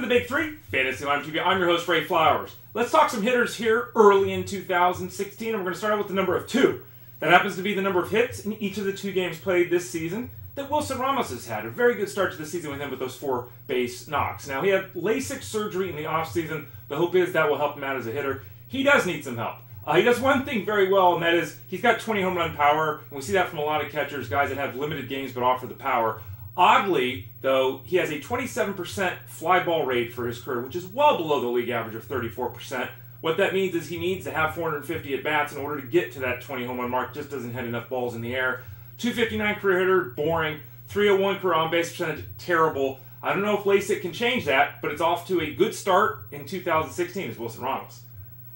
the Big Three, Fantasy Lineup TV. I'm your host, Ray Flowers. Let's talk some hitters here early in 2016, and we're going to start out with the number of 2. That happens to be the number of hits in each of the 2 games played this season that Wilson Ramos has had. A very good start to the season with him with those 4 base knocks. Now, he had LASIK surgery in the offseason. The hope is that will help him out as a hitter. He does need some help. He does one thing very well, and that is he's got 20 home run power, and we see that from a lot of catchers, guys that have limited games but offer the power. Oddly, though, he has a 27% fly ball rate for his career, which is well below the league average of 34%. What that means is he needs to have 450 at-bats in order to get to that 20 home run mark. Just doesn't hit enough balls in the air. 259 career hitter, boring. 301 career on-base percentage, terrible. I don't know if LASIK can change that, but it's off to a good start in 2016 as Wilson Ramos.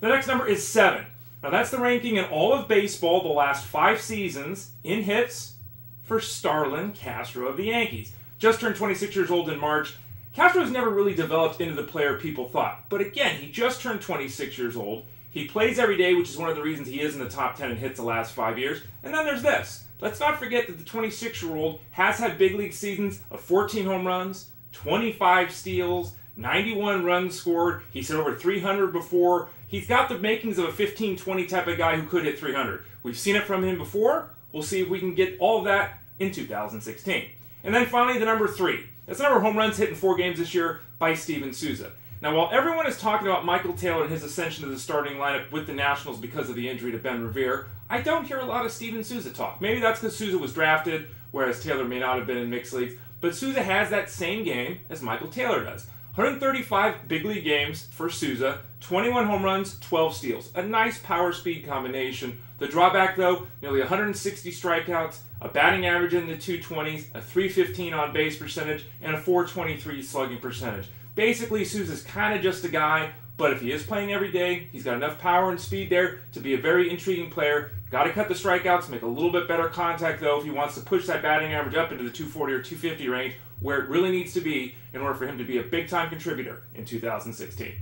The next number is 7. Now that's the ranking in all of baseball the last 5 seasons in hits for Starlin Castro of the Yankees. Just turned 26 years old in March. Castro has never really developed into the player people thought. But again, he just turned 26 years old. He plays every day, which is one of the reasons he is in the top 10 in hits the last 5 years. And then there's this. Let's not forget that the 26-year-old has had big league seasons of 14 home runs, 25 steals, 91 runs scored. He's hit over 300 before. He's got the makings of a 15-20 type of guy who could hit 300. We've seen it from him before. We'll see if we can get all of that in 2016. And then finally, the number 3. That's the number of home runs hit in 4 games this year by Steven Souza. Now, while everyone is talking about Michael Taylor and his ascension to the starting lineup with the Nationals because of the injury to Ben Revere, I don't hear a lot of Steven Souza talk. Maybe that's because Souza was drafted, whereas Taylor may not have been in mixed leagues. But Souza has that same game as Michael Taylor does. 135 big league games for Souza, 21 home runs, 12 steals. A nice power-speed combination. The drawback, though, nearly 160 strikeouts, a batting average in the 220s, a 315 on-base percentage, and a 423 slugging percentage. Basically, Souza's kind of just a guy, but if he is playing every day, he's got enough power and speed there to be a very intriguing player. Got to cut the strikeouts, make a little bit better contact, though, if he wants to push that batting average up into the 240 or 250 range, where it really needs to be in order for him to be a big-time contributor in 2016.